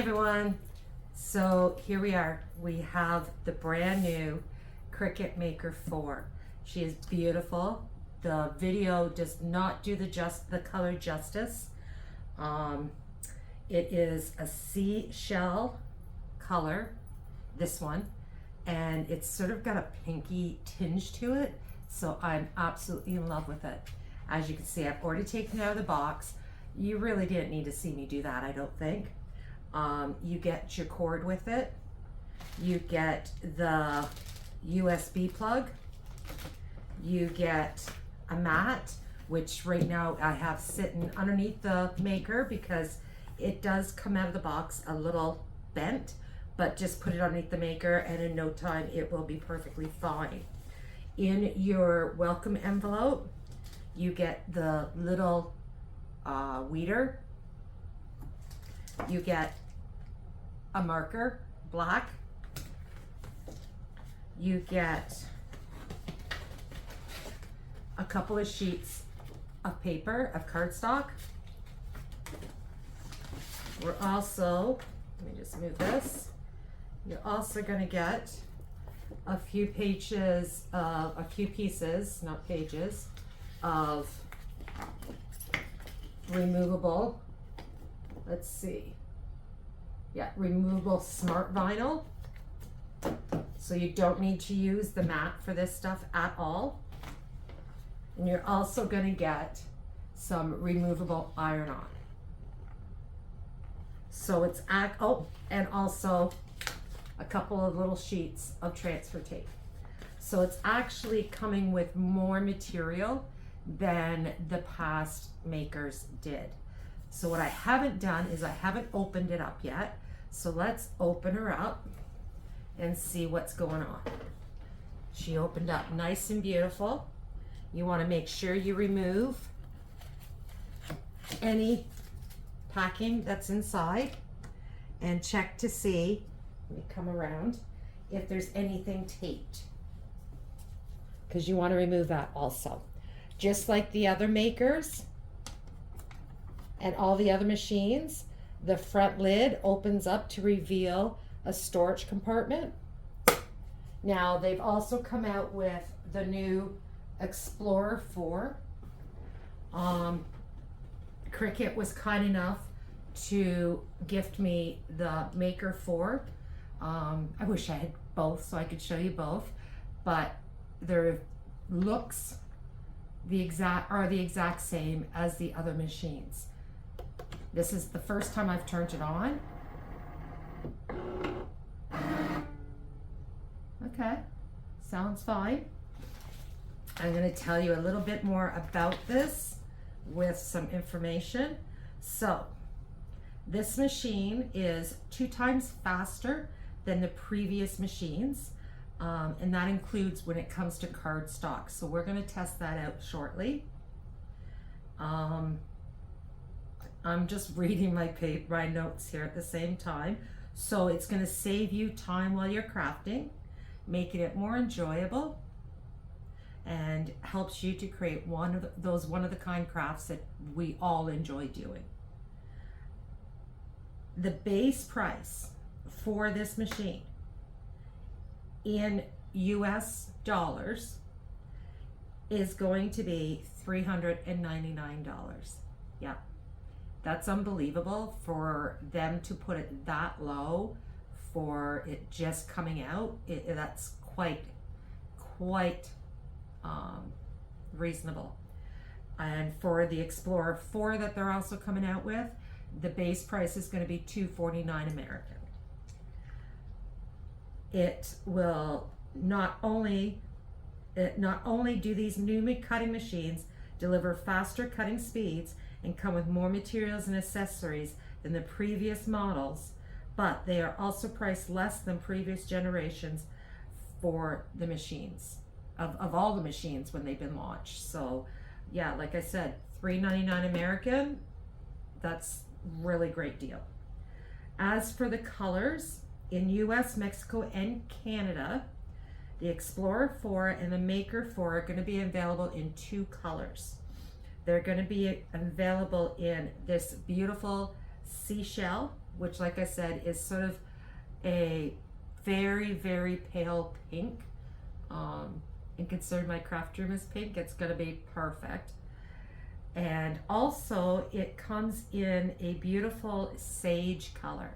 Everyone, so here we are. We have the brand new Cricut Maker 4. She is beautiful. The video does not do the color justice. It is a seashell color, this one, and it's sort of got a pinky tinge to it, so I'm absolutely in love with it. As you can see, I've already taken it out of the box. You really didn't need to see me do that, I don't think. You get your cord with it. You get the USB plug. You get a mat, which right now I have sitting underneath the maker because it does come out of the box a little bent, but just put it underneath the maker and in no time it will be perfectly fine. In your welcome envelope, you get the little weeder. You get a marker, black. You get a couple of sheets of paper, of cardstock. We're also, let me just move this. You're also going to get a few pages, a few pieces, not pages, of removable, let's see, removable smart vinyl. So you don't need to use the mat for this stuff at all. And you're also going to get some removable iron-on. So it's, and also a couple of little sheets of transfer tape. So it's actually coming with more material than the past makers did. So what I haven't done is I haven't opened it up yet. So let's open her up and see what's going on. She opened up nice and beautiful. You want to make sure you remove any packing that's inside and check to see, let me come around, if there's anything taped, because you want to remove that also. Just like the other makers and all the other machines, the front lid opens up to reveal a storage compartment. Now they've also come out with the new Explorer 4. Cricut was kind enough to gift me the Maker 4. I wish I had both so I could show you both, but their looks are the exact same as the other machines. This is the first time I've turned it on. Okay, sounds fine. I'm going to tell you a little bit more about this with some information. So, this machine is 2 times faster than the previous machines, and that includes when it comes to cardstock. So we're going to test that out shortly. I'm just reading my notes here at the same time. So it's going to save you time while you're crafting, making it more enjoyable, and helps you to create one of the kind crafts that we all enjoy doing. The base price for this machine in US dollars is going to be $399. Yeah, that's unbelievable for them to put it that low for it just coming out. That's quite reasonable. And for the Explorer 4 that they're also coming out with, the base price is going to be $249 American. It will not only do these new cutting machines deliver faster cutting speeds and come with more materials and accessories than the previous models, but they are also priced less than previous generations for the machines, of all the machines when they've been launched. So yeah, like I said, $399 American, that's really great deal. As for the colors, in US, Mexico, and Canada, the Explorer 4 and the Maker 4 are going to be available in 2 colors. They're going to be available in this beautiful seashell which like I said is sort of a very, very pale pink. And considering my craft room is pink, it's gonna be perfect. And also it comes in a beautiful sage color,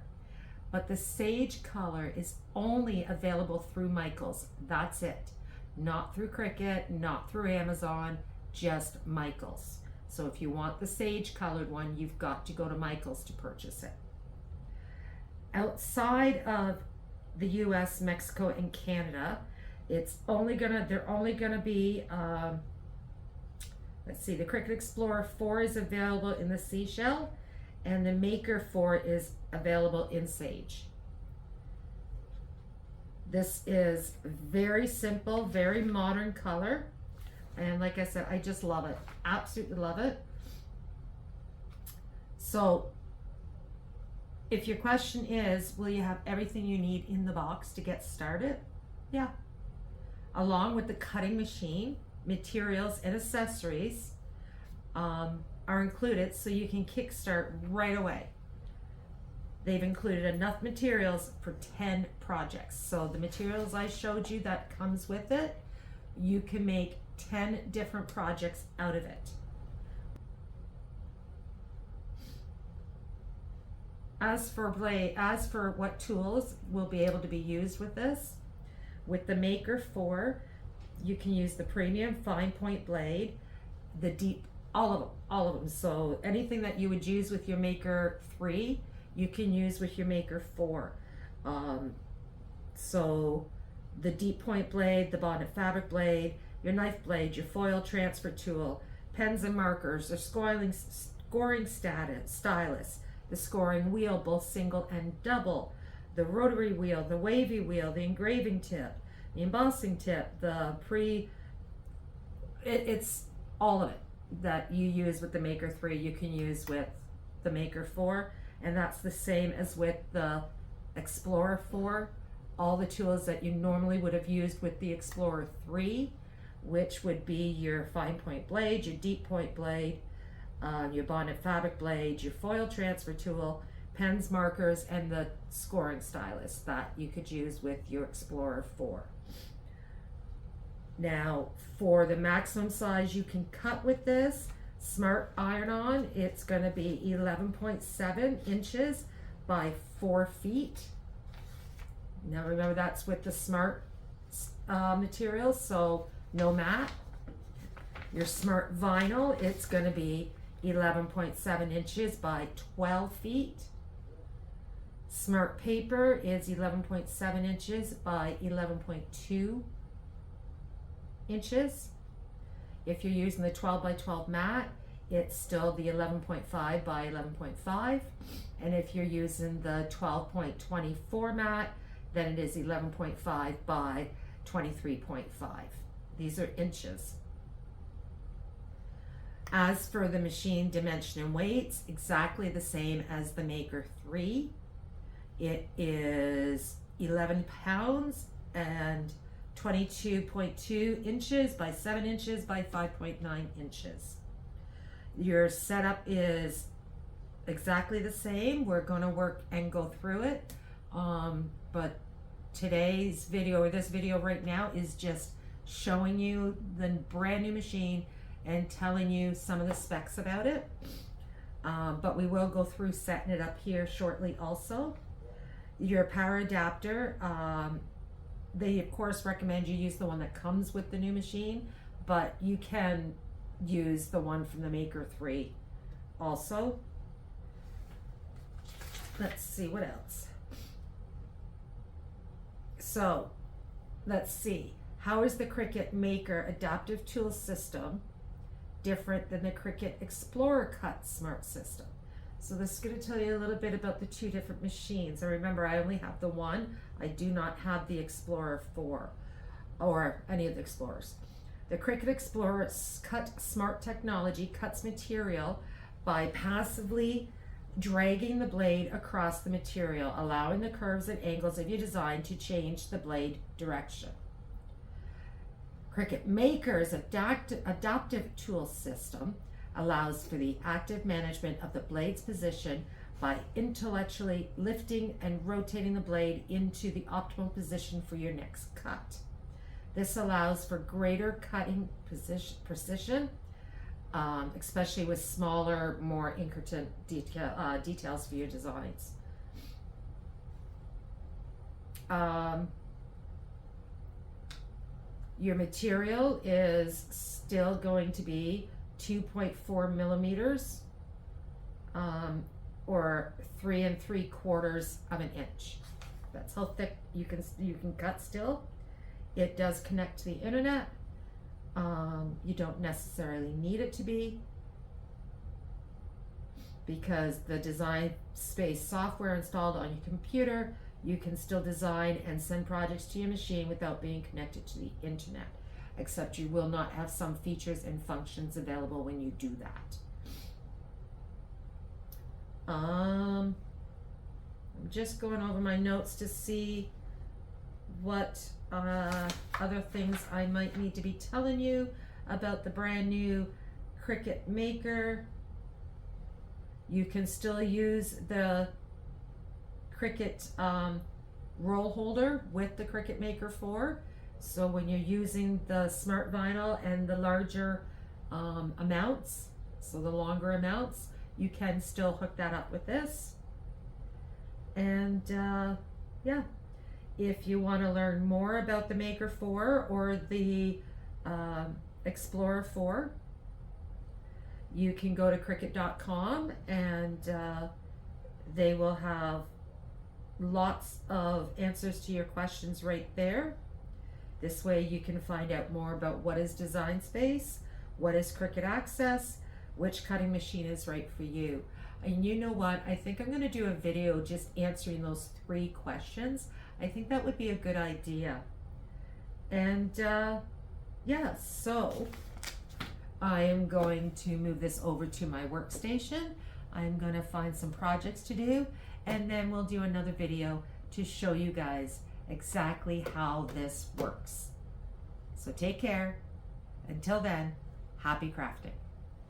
but the sage color is only available through Michaels. That's it. Not through Cricut, not through Amazon, just Michaels. So if you want the sage colored one, you've got to go to Michaels to purchase it. Outside of the US, Mexico, and Canada, they're only gonna be, let's see, the Cricut Explorer 4 is available in the seashell, and the Maker 4 is available in sage. This is very simple, very modern color. And like I said, I just love it. Absolutely love it. So if your question is, will you have everything you need in the box to get started? Yeah. Along with the cutting machine, materials and accessories are included, so you can kickstart right away. They've included enough materials for 10 projects. So the materials I showed you that comes with it, you can make 10 different projects out of it. As for what tools will be able to be used with this, with the Maker 4, you can use the premium fine point blade, the deep, all of them. So anything that you would use with your Maker 3, you can use with your Maker 4. So the deep point blade, the bonded fabric blade, your knife blade, your foil transfer tool, pens and markers, the scoring stylus, the scoring wheel, both single and double, the rotary wheel, the wavy wheel, the engraving tip, the embossing tip, it's all of it that you use with the Maker 3, you can use with the Maker 4, and that's the same as with the Explorer 4. All the tools that you normally would have used with the Explorer 3, which would be your fine point blade, your deep point blade, your bonded fabric blade, your foil transfer tool, pens, markers, and the scoring stylus that you could use with your Explorer 4. Now, for the maximum size you can cut with this Smart Iron-On, it's going to be 11.7 inches by 4 feet. Now remember, that's with the Smart materials, so no mat. Your Smart Vinyl, it's going to be 11.7 inches by 12 feet. Smart Paper is 11.7 inches by 11.2 inches. If you're using the 12 by 12 mat, it's still the 11.5 by 11.5. And if you're using the 12.24 mat, then it is 11.5 by 23.5. These are inches. As for the machine dimension and weights, exactly the same as the Maker 3. It is 11 pounds and 22.2 inches by 7 inches by 5.9 inches. Your setup is exactly the same. We're going to work and go through it. But today's video, or this video right now, is just showing you the brand new machine and telling you some of the specs about it. But we will go through setting it up here shortly also. Your power adapter, they of course recommend you use the one that comes with the new machine, but you can use the one from the Maker 3 also. Let's see what else. So let's see, how is the Cricut Maker adaptive tool system different than the Cricut Explorer Cut Smart System? So this is going to tell you a little bit about the two different machines. And remember, I only have the one. I do not have the Explorer 4 or any of the Explorers. The Cricut Explorer Cut Smart technology cuts material by passively dragging the blade across the material, allowing the curves and angles of your design to change the blade direction. Cricut Maker's adaptive tool system allows for the active management of the blade's position by intellectually lifting and rotating the blade into the optimal position for your next cut. This allows for greater cutting precision, especially with smaller, more intricate details for your designs. Your material is still going to be 2.4 millimeters, or 3 3/4 of an inch. That's how thick you can cut still. It does connect to the internet. You don't necessarily need it to be, because the Design Space software installed on your computer, you can still design and send projects to your machine without being connected to the internet, except you will not have some features and functions available when you do that. I'm just going over my notes to see what other things I might need to be telling you about the brand new Cricut Maker. You can still use the Cricut roll holder with the Cricut Maker 4. So when you're using the smart vinyl and the larger amounts, so the longer amounts, you can still hook that up with this. And yeah, if you want to learn more about the Maker 4 or the Explorer 4, you can go to Cricut.com, and they will have lots of answers to your questions right there. This way you can find out more about what is Design Space, what is Cricut Access, which cutting machine is right for you. And you know what? I think I'm going to do a video just answering those 3 questions. I think that would be a good idea. And yeah, so I am going to move this over to my workstation. I'm going to find some projects to do, and then we'll do another video to show you guys exactly how this works. So take care. Until then, happy crafting.